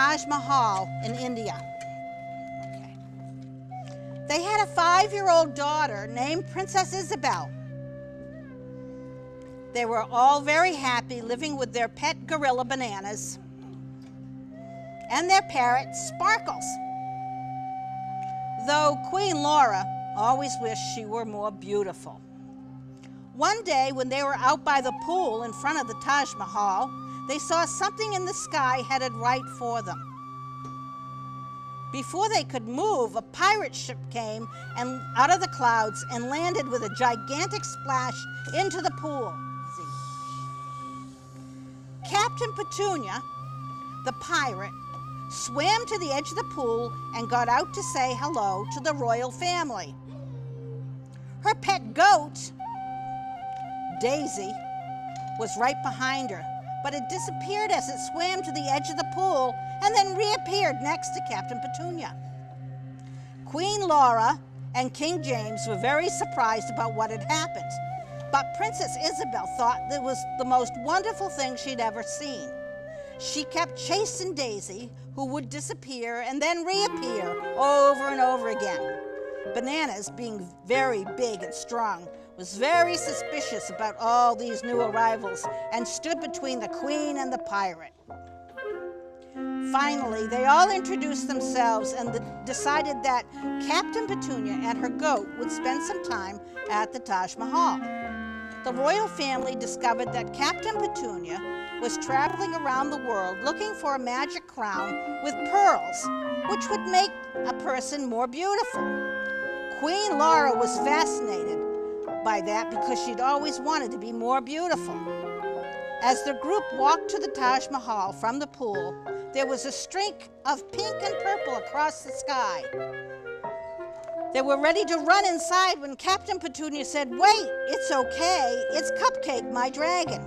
Taj Mahal in India. Okay. They had a 5-year-old daughter named Princess Isabel. They were all very happy living with their pet gorilla Bananas and their parrot Sparkles, though Queen Laura always wished she were more beautiful. One day when they were out by the pool in front of the Taj Mahal, they saw something in the sky headed right for them. Before they could move, a pirate ship came and out of the clouds and landed with a gigantic splash into the pool. Captain Petunia, the pirate, swam to the edge of the pool and got out to say hello to the royal family. Her pet goat, Daisy, was right behind her, but it disappeared as it swam to the edge of the pool and then reappeared next to Captain Petunia. Queen Laura and King James were very surprised about what had happened, but Princess Isabel thought it was the most wonderful thing she'd ever seen. She kept chasing Daisy, who would disappear and then reappear over and over again. Bananas, being very big and strong, was very suspicious about all these new arrivals and stood between the queen and the pirate. Finally, they all introduced themselves and decided that Captain Petunia and her goat would spend some time at the Taj Mahal. The royal family discovered that Captain Petunia was traveling around the world looking for a magic crown with pearls, which would make a person more beautiful. Queen Laura was fascinated by that because she'd always wanted to be more beautiful. As the group walked to the Taj Mahal from the pool, there was a streak of pink and purple across the sky. They were ready to run inside when Captain Petunia said, "Wait, it's okay, it's Cupcake, my dragon."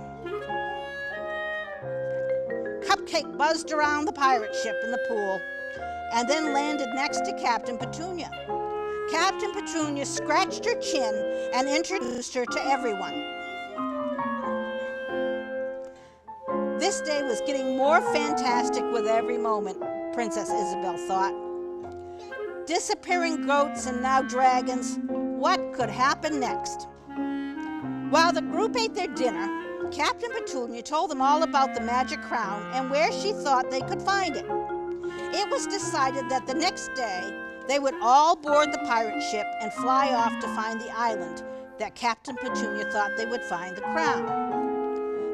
Cupcake buzzed around the pirate ship in the pool and then landed next to Captain Petunia. Captain Petunia scratched her chin and introduced her to everyone. This day was getting more fantastic with every moment, Princess Isabel thought. Disappearing goats and now dragons, what could happen next? While the group ate their dinner, Captain Petunia told them all about the magic crown and where she thought they could find it. It was decided that the next day they would all board the pirate ship and fly off to find the island that Captain Petunia thought they would find the crown.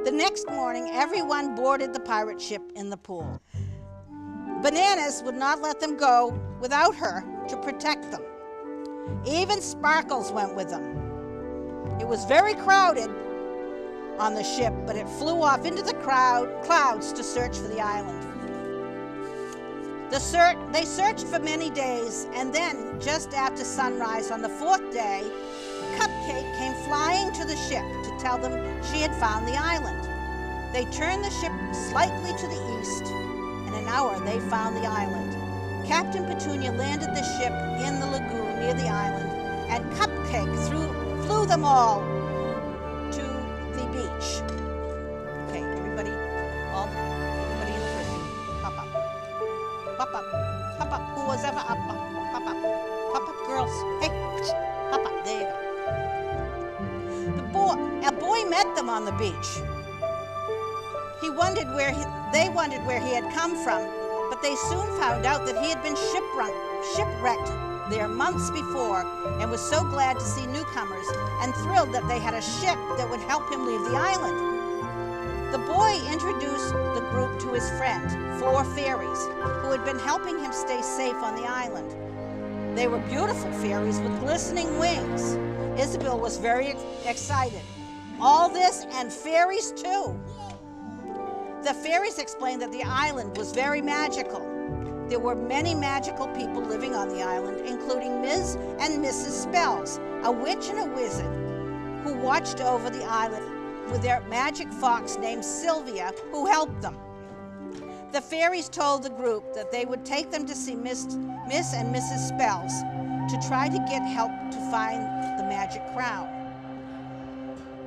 The next morning, everyone boarded the pirate ship in the pool. Bananas would not let them go without her to protect them. Even Sparkles went with them. It was very crowded on the ship, but it flew off into the clouds to search for the island. They searched for many days, and then, just after sunrise on the 4th day, Cupcake came flying to the ship to tell them she had found the island. They turned the ship slightly to the east. In an hour, they found the island. Captain Petunia landed the ship in the lagoon near the island, and Cupcake flew them all to the beach. Okay, everybody in the room, pop up. Pop up, pop up, who was ever up, pop up, girls, hey, pop up, there you go. A boy met them on the beach. They wondered where he had come from, but they soon found out that he had been shipwrecked there months before and was so glad to see newcomers and thrilled that they had a ship that would help him leave the island. The boy introduced the group to his friend, 4 fairies, who had been helping him stay safe on the island. They were beautiful fairies with glistening wings. Isabel was very excited. All this and fairies too. The fairies explained that the island was very magical. There were many magical people living on the island, including Ms. and Mrs. Spells, a witch and a wizard, who watched over the island with their magic fox named Sylvia, who helped them. The fairies told the group that they would take them to see Miss and Mrs. Spells to try to get help to find the magic crown.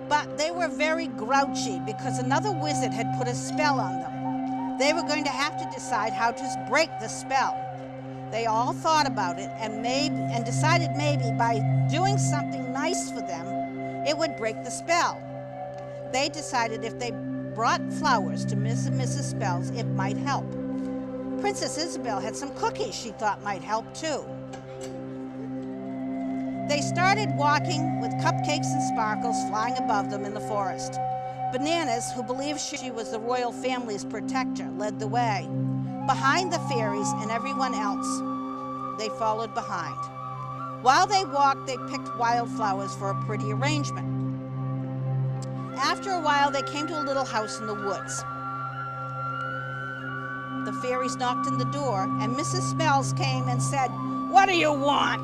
But they were very grouchy because another wizard had put a spell on them. They were going to have to decide how to break the spell. They all thought about it and decided maybe by doing something nice for them, it would break the spell. They decided if they brought flowers to Miss and Mrs. Spells, it might help. Princess Isabel had some cookies she thought might help too. They started walking with cupcakes and sparkles flying above them in the forest. Bananas, who believed she was the royal family's protector, led the way. Behind the fairies and everyone else, they followed behind. While they walked, they picked wildflowers for a pretty arrangement. After a while, they came to a little house in the woods. The fairies knocked on the door, and Mrs. Spells came and said, "What do you want?"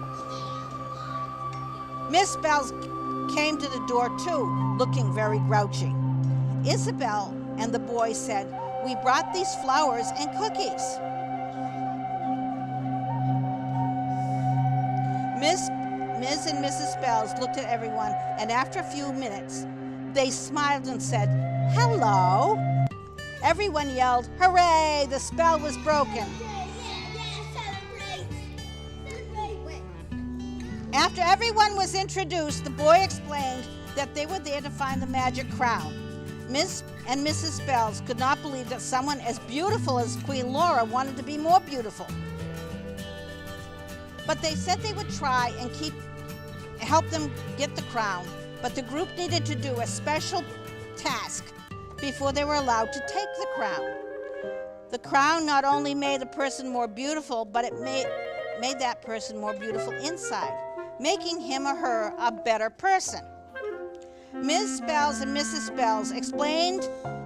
Miss Spells came to the door too, looking very grouchy. Isabel and the boy said, "We brought these flowers and cookies." Ms. and Mrs. Spells looked at everyone, and after a few minutes, they smiled and said, "Hello." Everyone yelled, "Hooray, the spell was broken." After everyone was introduced, the boy explained that they were there to find the magic crown. Miss and Mrs. Spells could not believe that someone as beautiful as Queen Laura wanted to be more beautiful. But they said they would try and help them get the crown, but the group needed to do a special task before they were allowed to take the crown. The crown not only made a person more beautiful, but it made that person more beautiful inside, making him or her a better person. Ms. Spells and Mrs. Spells explained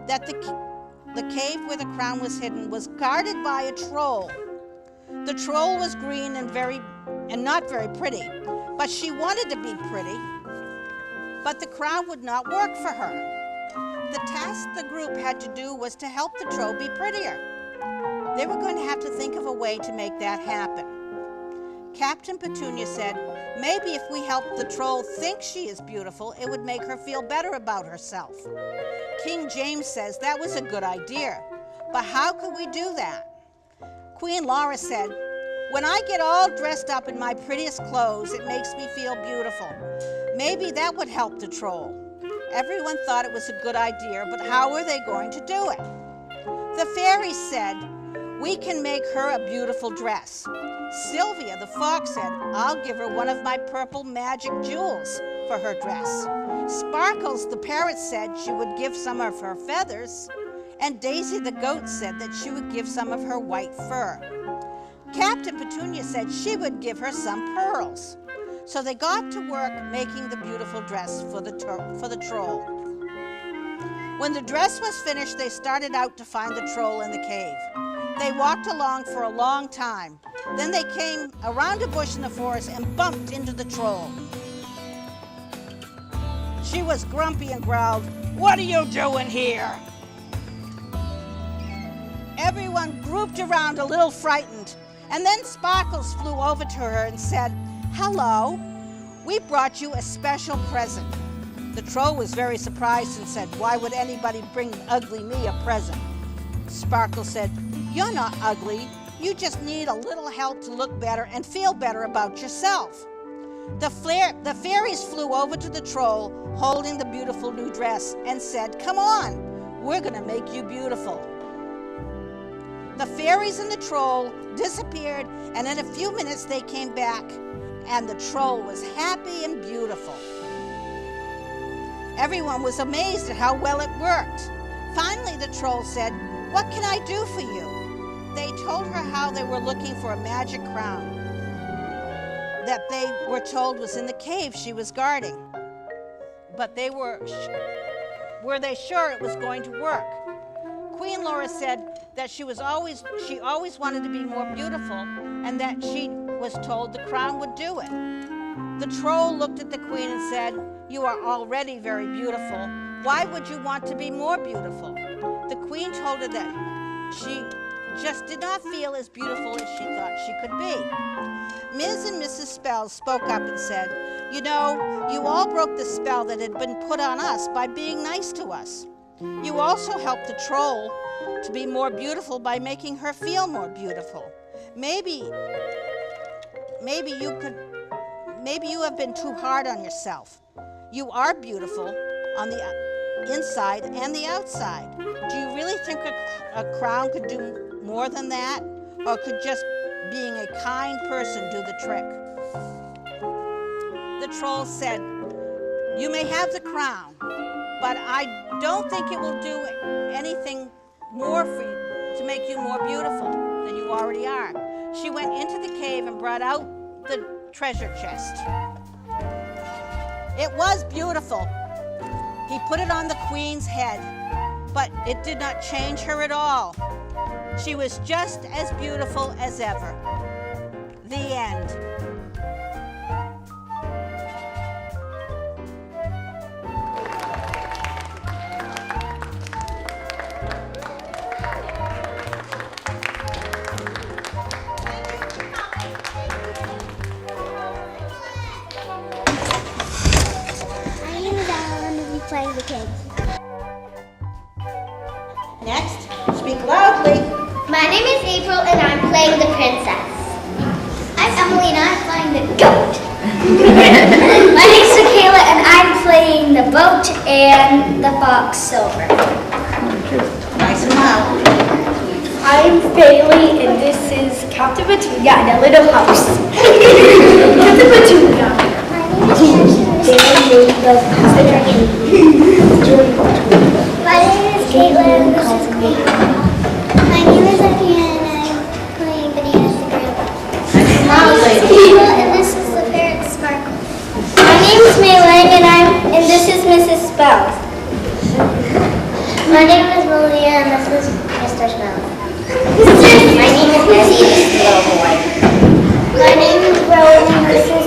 that the cave where the crown was hidden was guarded by a troll. The troll was green and not very pretty, but she wanted to be pretty, but the crown would not work for her. The task the group had to do was to help the troll be prettier. They were going to have to think of a way to make that happen. Captain Petunia said, "Maybe if we help the troll think she is beautiful, it would make her feel better about herself." King James says that was a good idea, but how could we do that? Queen Laura said, "When I get all dressed up in my prettiest clothes, it makes me feel beautiful. Maybe that would help the troll." Everyone thought it was a good idea, but how were they going to do it? The fairies said, "We can make her a beautiful dress." Sylvia the fox said, "I'll give her one of my purple magic jewels for her dress." Sparkles the parrot said she would give some of her feathers, and Daisy the goat said that she would give some of her white fur. Captain Petunia said she would give her some pearls. So they got to work making the beautiful dress for the troll. When the dress was finished, they started out to find the troll in the cave. They walked along for a long time. Then they came around a bush in the forest and bumped into the troll. She was grumpy and growled, "What are you doing here?" Everyone grouped around a little frightened, and then Sparkles flew over to her and said, "Hello, we brought you a special present." The troll was very surprised and said, "Why would anybody bring ugly me a present?" Sparkle said, "You're not ugly. You just need a little help to look better and feel better about yourself." The fairies flew over to the troll holding the beautiful new dress and said, "Come on, we're going to make you beautiful." The fairies and the troll disappeared, and in a few minutes they came back, and the troll was happy and beautiful. Everyone was amazed at how well it worked. Finally, the troll said, "What can I do for you?" They told her how they were looking for a magic crown that they were told was in the cave she was guarding. But were they sure it was going to work? Queen Laura said that she always wanted to be more beautiful, and that she was told the crown would do it. The troll looked at the queen and said, "You are already very beautiful. Why would you want to be more beautiful?" The queen told her that she just did not feel as beautiful as she thought she could be. Ms. and Mrs. Spells spoke up and said, "You know, you all broke the spell that had been put on us by being nice to us. You also helped the troll to be more beautiful by making her feel more beautiful. Maybe you have been too hard on yourself. You are beautiful on the inside and the outside. Do you really think a crown could do more than that? Or could just being a kind person do the trick? The troll said, "You may have the crown, but I don't think it will do anything more for you to make you more beautiful than you already are." She went into the cave and brought out the treasure chest. It was beautiful. He put it on the queen's head, but it did not change her at all. She was just as beautiful as ever. The end. Playing the kids. Next, speak loudly. My name is April and I'm playing the princess. I'm Emily and I'm playing the goat. My name is Michaela and I'm playing the boat and the fox Silver. Nice and loud. I'm Bailey and this is Captain Petunia in a little house. Captain Petunia. My name is Caitlin and this is Queen. My name is Athena and I'm playing Bananas the Grandpa. My name is Eva and this is the parrot Sparkle. My name is Mei Lang and this is Mrs. Spells. My name is Malia and this is Mr. Spells. My name is Bessie and this is the little boy. My name is Rowan and this is